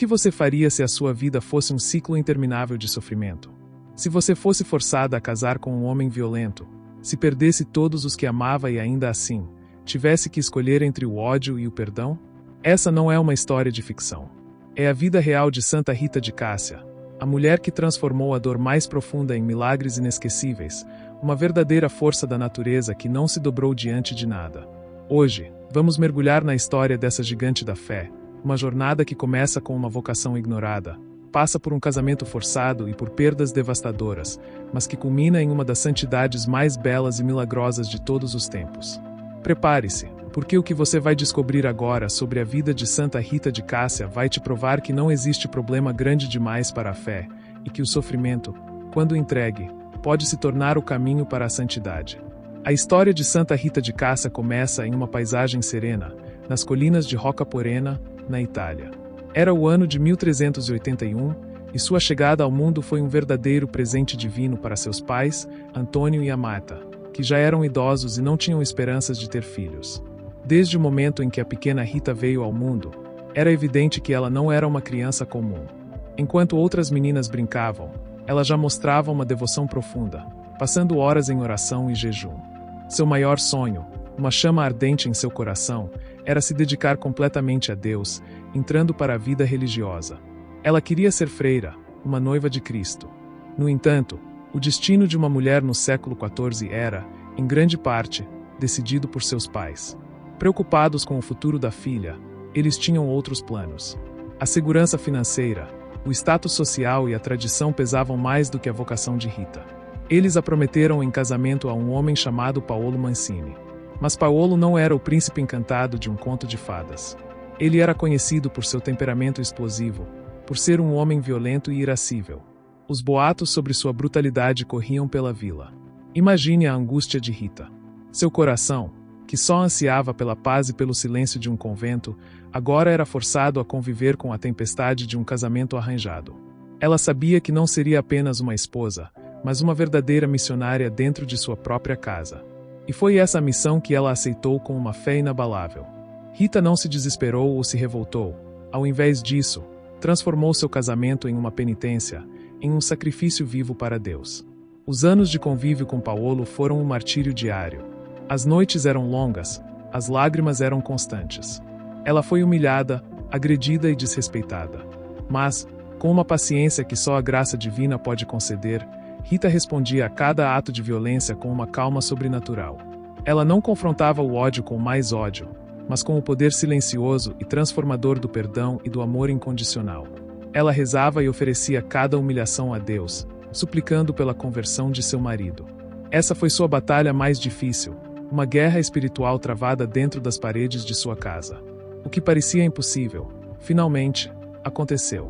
que você faria se a sua vida fosse um ciclo interminável de sofrimento? Se você fosse forçada a casar com um homem violento, se perdesse todos os que amava e ainda assim, tivesse que escolher entre o ódio e o perdão? Essa não é uma história de ficção. É a vida real de Santa Rita de Cássia, a mulher que transformou a dor mais profunda em milagres inesquecíveis, uma verdadeira força da natureza que não se dobrou diante de nada. Hoje, vamos mergulhar na história dessa gigante da fé, uma jornada que começa com uma vocação ignorada, passa por um casamento forçado e por perdas devastadoras, mas que culmina em uma das santidades mais belas e milagrosas de todos os tempos. Prepare-se, porque o que você vai descobrir agora sobre a vida de Santa Rita de Cássia vai te provar que não existe problema grande demais para a fé, e que o sofrimento, quando entregue, pode se tornar o caminho para a santidade. A história de Santa Rita de Cássia começa em uma paisagem serena, nas colinas de Rocca Porena, na Itália. Era o ano de 1381, e sua chegada ao mundo foi um verdadeiro presente divino para seus pais, Antônio e Amata, que já eram idosos e não tinham esperanças de ter filhos. Desde o momento em que a pequena Rita veio ao mundo, era evidente que ela não era uma criança comum. Enquanto outras meninas brincavam, ela já mostrava uma devoção profunda, passando horas em oração e jejum. Seu maior sonho, uma chama ardente em seu coração, era se dedicar completamente a Deus, entrando para a vida religiosa. Ela queria ser freira, uma noiva de Cristo. No entanto, o destino de uma mulher no século XIV era, em grande parte, decidido por seus pais. Preocupados com o futuro da filha, eles tinham outros planos. A segurança financeira, o status social e a tradição pesavam mais do que a vocação de Rita. Eles a prometeram em casamento a um homem chamado Paolo Mancini. Mas Paolo não era o príncipe encantado de um conto de fadas. Ele era conhecido por seu temperamento explosivo, por ser um homem violento e irascível. Os boatos sobre sua brutalidade corriam pela vila. Imagine a angústia de Rita. Seu coração, que só ansiava pela paz e pelo silêncio de um convento, agora era forçado a conviver com a tempestade de um casamento arranjado. Ela sabia que não seria apenas uma esposa, mas uma verdadeira missionária dentro de sua própria casa. E foi essa a missão que ela aceitou com uma fé inabalável. Rita não se desesperou ou se revoltou. Ao invés disso, transformou seu casamento em uma penitência, em um sacrifício vivo para Deus. Os anos de convívio com Paolo foram um martírio diário. As noites eram longas, as lágrimas eram constantes. Ela foi humilhada, agredida e desrespeitada. Mas, com uma paciência que só a graça divina pode conceder, Rita respondia a cada ato de violência com uma calma sobrenatural. Ela não confrontava o ódio com mais ódio, mas com o poder silencioso e transformador do perdão e do amor incondicional. Ela rezava e oferecia cada humilhação a Deus, suplicando pela conversão de seu marido. Essa foi sua batalha mais difícil, uma guerra espiritual travada dentro das paredes de sua casa. O que parecia impossível, finalmente, aconteceu.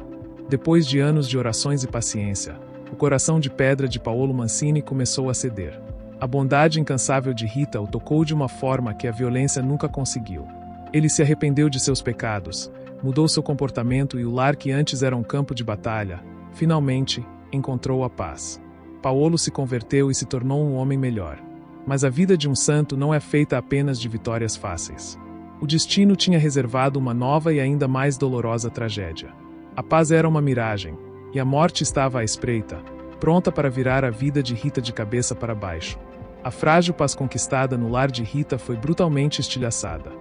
Depois de anos de orações e paciência, o coração de pedra de Paolo Mancini começou a ceder. A bondade incansável de Rita o tocou de uma forma que a violência nunca conseguiu. Ele se arrependeu de seus pecados, mudou seu comportamento e o lar que antes era um campo de batalha, finalmente, encontrou a paz. Paolo se converteu e se tornou um homem melhor. Mas a vida de um santo não é feita apenas de vitórias fáceis. O destino tinha reservado uma nova e ainda mais dolorosa tragédia. A paz era uma miragem, e a morte estava à espreita, pronta para virar a vida de Rita de cabeça para baixo. A frágil paz conquistada no lar de Rita foi brutalmente estilhaçada.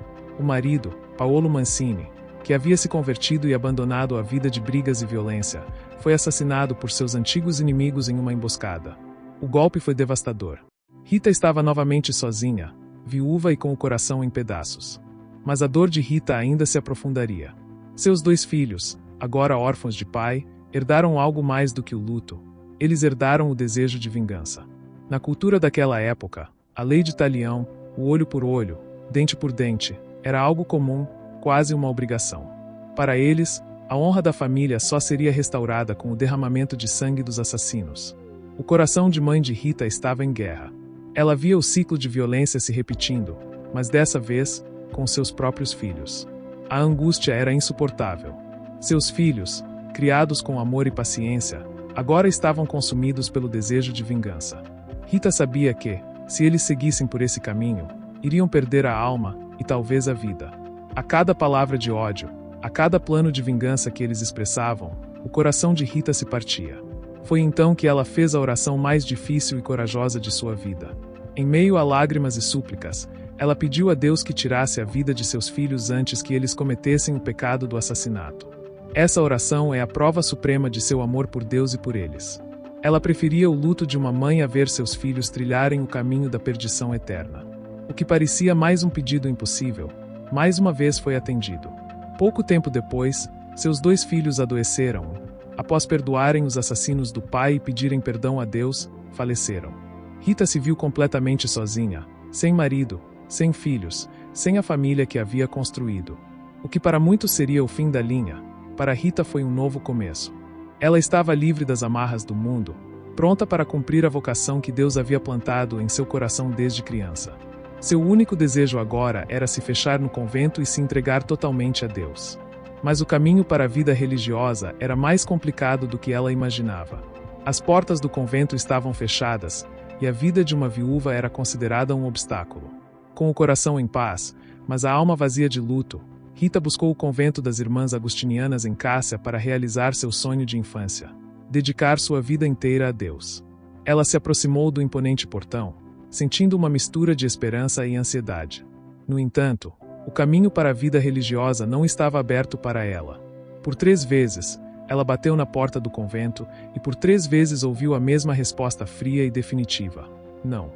O marido, Paolo Mancini, que havia se convertido e abandonado a vida de brigas e violência, foi assassinado por seus antigos inimigos em uma emboscada. O golpe foi devastador. Rita estava novamente sozinha, viúva e com o coração em pedaços. Mas a dor de Rita ainda se aprofundaria. Seus 2 filhos, agora órfãos de pai, herdaram algo mais do que o luto. Eles herdaram o desejo de vingança. Na cultura daquela época, a lei de talião, o olho por olho, dente por dente, era algo comum, quase uma obrigação. Para eles, a honra da família só seria restaurada com o derramamento de sangue dos assassinos. O coração de mãe de Rita estava em guerra. Ela via o ciclo de violência se repetindo, mas dessa vez, com seus próprios filhos. A angústia era insuportável. Seus filhos, criados com amor e paciência, agora estavam consumidos pelo desejo de vingança. Rita sabia que, se eles seguissem por esse caminho, iriam perder a alma e talvez a vida. A cada palavra de ódio, A cada plano de vingança que eles expressavam, o coração de Rita se partia. Foi então que ela fez a oração mais difícil e corajosa de sua vida. Em meio a lágrimas e súplicas, ela pediu a Deus que tirasse a vida de seus filhos antes que eles cometessem o pecado do assassinato. Essa oração é a prova suprema de seu amor por Deus e por eles. Ela preferia o luto de uma mãe a ver seus filhos trilharem o caminho da perdição eterna. O que parecia mais um pedido impossível, mais uma vez foi atendido. Pouco tempo depois, seus 2 filhos adoeceram. Após perdoarem os assassinos do pai e pedirem perdão a Deus, faleceram. Rita se viu completamente sozinha, sem marido, sem filhos, sem a família que havia construído. O que para muitos seria o fim da linha, para Rita foi um novo começo. Ela estava livre das amarras do mundo, pronta para cumprir a vocação que Deus havia plantado em seu coração desde criança. Seu único desejo agora era se fechar no convento e se entregar totalmente a Deus. Mas o caminho para a vida religiosa era mais complicado do que ela imaginava. As portas do convento estavam fechadas, e a vida de uma viúva era considerada um obstáculo. Com o coração em paz, mas a alma vazia de luto, Rita buscou o convento das Irmãs Agustinianas em Cássia para realizar seu sonho de infância, dedicar sua vida inteira a Deus. Ela se aproximou do imponente portão, sentindo uma mistura de esperança e ansiedade. No entanto, o caminho para a vida religiosa não estava aberto para ela. Por 3 vezes, ela bateu na porta do convento e por 3 vezes ouviu a mesma resposta fria e definitiva: não.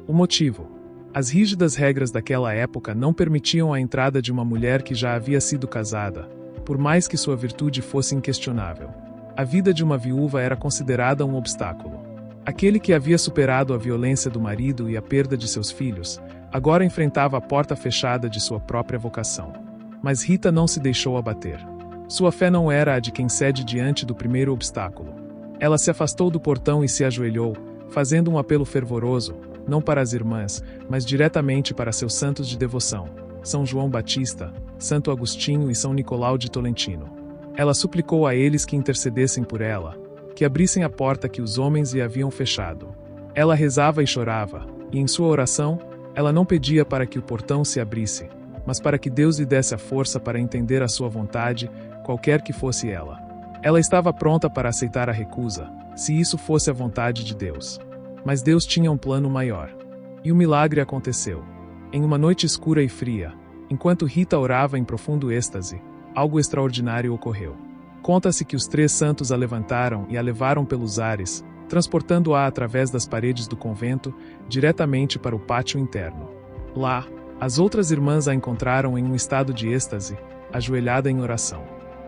O motivo: as rígidas regras daquela época não permitiam a entrada de uma mulher que já havia sido casada, por mais que sua virtude fosse inquestionável. A vida de uma viúva era considerada um obstáculo. Aquele que havia superado a violência do marido e a perda de seus filhos, agora enfrentava a porta fechada de sua própria vocação. Mas Rita não se deixou abater. Sua fé não era a de quem cede diante do primeiro obstáculo. Ela se afastou do portão e se ajoelhou, fazendo um apelo fervoroso, não para as irmãs, mas diretamente para seus santos de devoção, São João Batista, Santo Agostinho e São Nicolau de Tolentino. Ela suplicou a eles que intercedessem por ela, que abrissem a porta que os homens lhe haviam fechado. Ela rezava e chorava, e em sua oração, ela não pedia para que o portão se abrisse, mas para que Deus lhe desse a força para entender a sua vontade, qualquer que fosse ela. Ela estava pronta para aceitar a recusa, se isso fosse a vontade de Deus. Mas Deus tinha um plano maior. E o milagre aconteceu. Em uma noite escura e fria, enquanto Rita orava em profundo êxtase, algo extraordinário ocorreu. Conta-se que os 3 santos a levantaram e a levaram pelos ares, transportando-a através das paredes do convento, diretamente para o pátio interno. Lá, as outras irmãs a encontraram em um estado de êxtase, ajoelhada em oração.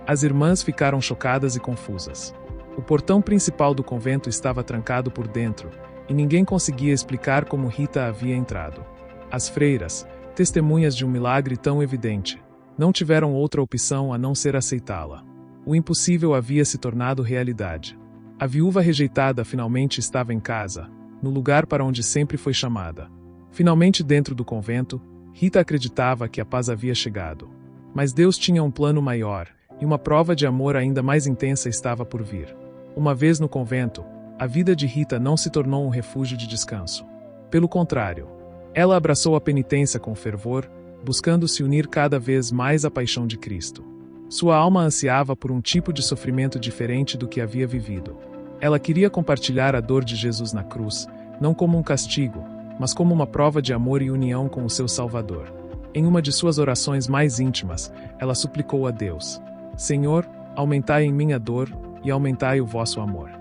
As irmãs ficaram chocadas e confusas. O portão principal do convento estava trancado por dentro, e ninguém conseguia explicar como Rita havia entrado. As freiras, testemunhas de um milagre tão evidente, não tiveram outra opção a não ser aceitá-la. O impossível havia se tornado realidade. A viúva rejeitada finalmente estava em casa, no lugar para onde sempre foi chamada. Finalmente dentro do convento, Rita acreditava que a paz havia chegado. Mas Deus tinha um plano maior, e uma prova de amor ainda mais intensa estava por vir. Uma vez no convento, a vida de Rita não se tornou um refúgio de descanso. Pelo contrário, ela abraçou a penitência com fervor, buscando se unir cada vez mais à paixão de Cristo. Sua alma ansiava por um tipo de sofrimento diferente do que havia vivido. Ela queria compartilhar a dor de Jesus na cruz, não como um castigo, mas como uma prova de amor e união com o seu Salvador. Em uma de suas orações mais íntimas, ela suplicou a Deus: Senhor, aumentai em mim a dor, e aumentai o vosso amor.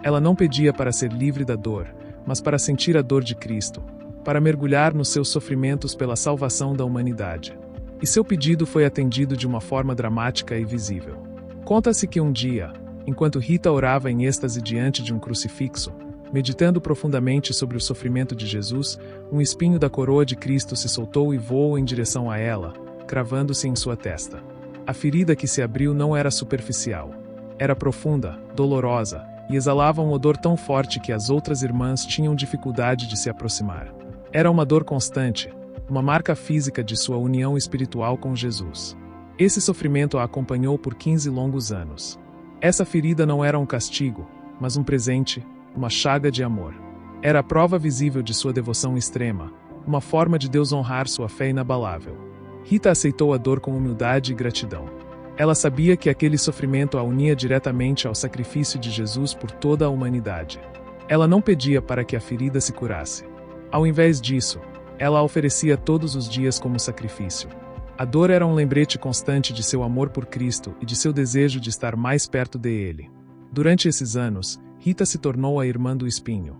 Ela não pedia para ser livre da dor, mas para sentir a dor de Cristo, para mergulhar nos seus sofrimentos pela salvação da humanidade. E seu pedido foi atendido de uma forma dramática e visível. Conta-se que um dia, enquanto Rita orava em êxtase diante de um crucifixo, meditando profundamente sobre o sofrimento de Jesus, um espinho da coroa de Cristo se soltou e voou em direção a ela, cravando-se em sua testa. A ferida que se abriu não era superficial. Era profunda, dolorosa, e exalava um odor tão forte que as outras irmãs tinham dificuldade de se aproximar. Era uma dor constante, uma marca física de sua união espiritual com Jesus. Esse sofrimento a acompanhou por 15 longos anos. Essa ferida não era um castigo, mas um presente, uma chaga de amor. Era a prova visível de sua devoção extrema, uma forma de Deus honrar sua fé inabalável. Rita aceitou a dor com humildade e gratidão. Ela sabia que aquele sofrimento a unia diretamente ao sacrifício de Jesus por toda a humanidade. Ela não pedia para que a ferida se curasse. Ao invés disso, ela a oferecia todos os dias como sacrifício. A dor era um lembrete constante de seu amor por Cristo e de seu desejo de estar mais perto dele. Durante esses anos, Rita se tornou a irmã do espinho.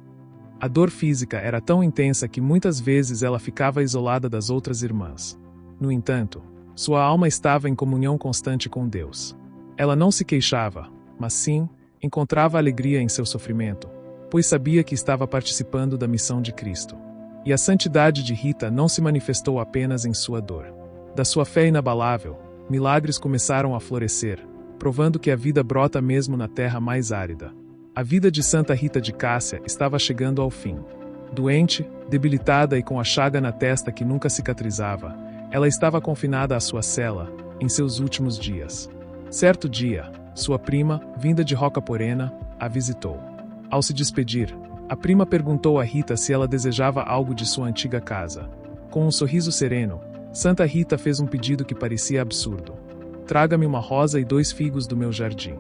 A dor física era tão intensa que muitas vezes ela ficava isolada das outras irmãs. No entanto, sua alma estava em comunhão constante com Deus. Ela não se queixava, mas sim, encontrava alegria em seu sofrimento, pois sabia que estava participando da missão de Cristo. E a santidade de Rita não se manifestou apenas em sua dor. Da sua fé inabalável, milagres começaram a florescer, provando que a vida brota mesmo na terra mais árida. A vida de Santa Rita de Cássia estava chegando ao fim. Doente, debilitada e com a chaga na testa que nunca cicatrizava, ela estava confinada à sua cela, em seus últimos dias. Certo dia, sua prima, vinda de Roca Porena, a visitou. Ao se despedir, a prima perguntou a Rita se ela desejava algo de sua antiga casa. Com um sorriso sereno, Santa Rita fez um pedido que parecia absurdo. Traga-me uma rosa e 2 figos do meu jardim.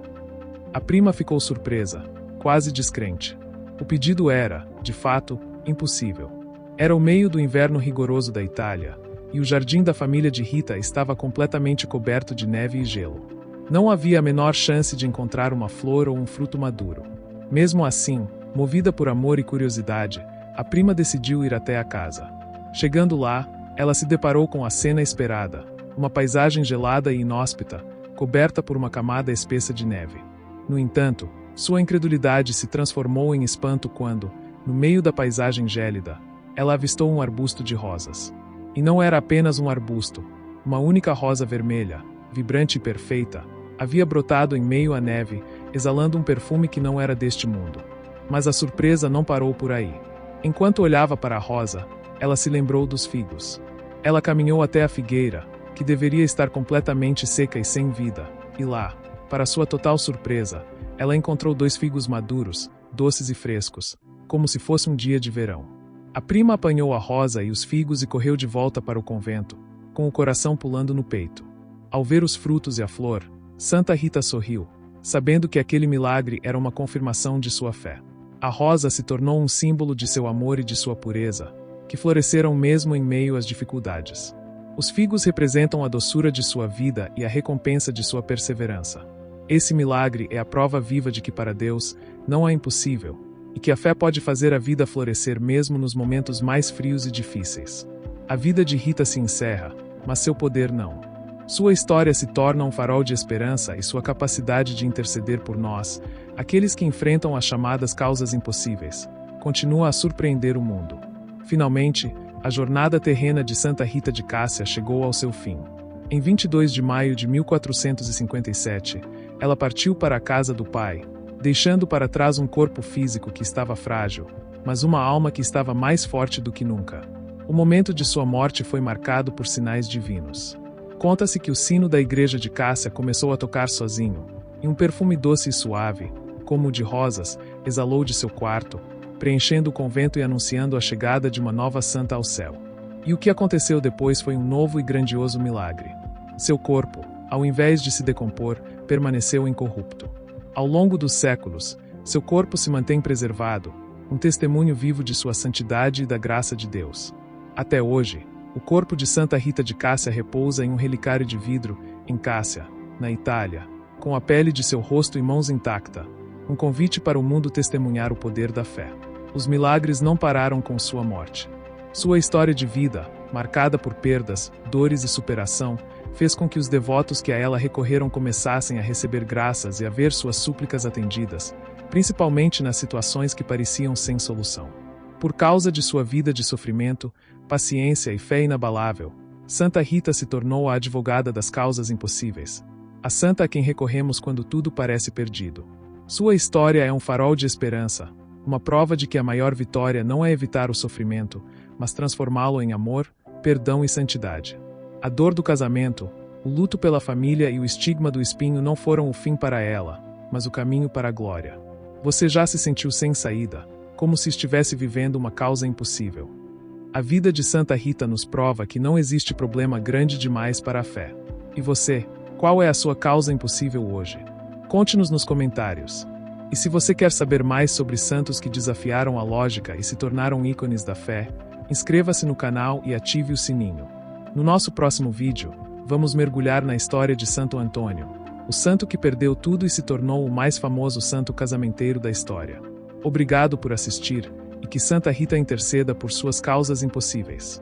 A prima ficou surpresa, quase descrente. O pedido era, de fato, impossível. Era o meio do inverno rigoroso da Itália, e o jardim da família de Rita estava completamente coberto de neve e gelo. Não havia a menor chance de encontrar uma flor ou um fruto maduro. Mesmo assim, movida por amor e curiosidade, a prima decidiu ir até a casa. Chegando lá, ela se deparou com a cena esperada, uma paisagem gelada e inóspita, coberta por uma camada espessa de neve. No entanto, sua incredulidade se transformou em espanto quando, no meio da paisagem gélida, ela avistou um arbusto de rosas. E não era apenas um arbusto, uma única rosa vermelha, vibrante e perfeita, havia brotado em meio à neve, exalando um perfume que não era deste mundo. Mas a surpresa não parou por aí. Enquanto olhava para a rosa, ela se lembrou dos figos. Ela caminhou até a figueira, que deveria estar completamente seca e sem vida, e lá, para sua total surpresa, ela encontrou 2 figos maduros, doces e frescos, como se fosse um dia de verão. A prima apanhou a rosa e os figos e correu de volta para o convento, com o coração pulando no peito. Ao ver os frutos e a flor, Santa Rita sorriu, sabendo que aquele milagre era uma confirmação de sua fé. A rosa se tornou um símbolo de seu amor e de sua pureza, que floresceram mesmo em meio às dificuldades. Os figos representam a doçura de sua vida e a recompensa de sua perseverança. Esse milagre é a prova viva de que para Deus não há impossível, e que a fé pode fazer a vida florescer mesmo nos momentos mais frios e difíceis. A vida de Rita se encerra, mas seu poder não. Sua história se torna um farol de esperança e sua capacidade de interceder por nós, aqueles que enfrentam as chamadas causas impossíveis, continua a surpreender o mundo. Finalmente, a jornada terrena de Santa Rita de Cássia chegou ao seu fim. Em 22 de maio de 1457, ela partiu para a casa do Pai, deixando para trás um corpo físico que estava frágil, mas uma alma que estava mais forte do que nunca. O momento de sua morte foi marcado por sinais divinos. Conta-se que o sino da igreja de Cássia começou a tocar sozinho, e um perfume doce e suave, como o de rosas, exalou de seu quarto, preenchendo o convento e anunciando a chegada de uma nova santa ao céu. E o que aconteceu depois foi um novo e grandioso milagre. Seu corpo, ao invés de se decompor, permaneceu incorrupto. Ao longo dos séculos, seu corpo se mantém preservado, um testemunho vivo de sua santidade e da graça de Deus. Até hoje, o corpo de Santa Rita de Cássia repousa em um relicário de vidro, em Cássia, na Itália, com a pele de seu rosto e mãos intacta, um convite para o mundo testemunhar o poder da fé. Os milagres não pararam com sua morte. Sua história de vida, marcada por perdas, dores e superação, fez com que os devotos que a ela recorreram começassem a receber graças e a ver suas súplicas atendidas, principalmente nas situações que pareciam sem solução. Por causa de sua vida de sofrimento, paciência e fé inabalável, Santa Rita se tornou a advogada das causas impossíveis, a santa a quem recorremos quando tudo parece perdido. Sua história é um farol de esperança, uma prova de que a maior vitória não é evitar o sofrimento, mas transformá-lo em amor, perdão e santidade. A dor do casamento, o luto pela família e o estigma do espinho não foram o fim para ela, mas o caminho para a glória. Você já se sentiu sem saída, como se estivesse vivendo uma causa impossível. A vida de Santa Rita nos prova que não existe problema grande demais para a fé. E você, Qual é a sua causa impossível hoje? Conte-nos nos comentários. E se você quer saber mais sobre santos que desafiaram a lógica e se tornaram ícones da fé, inscreva-se no canal e ative o sininho. No nosso próximo vídeo, vamos mergulhar na história de Santo Antônio, o santo que perdeu tudo e se tornou o mais famoso santo casamenteiro da história. Obrigado por assistir, e que Santa Rita interceda por suas causas impossíveis.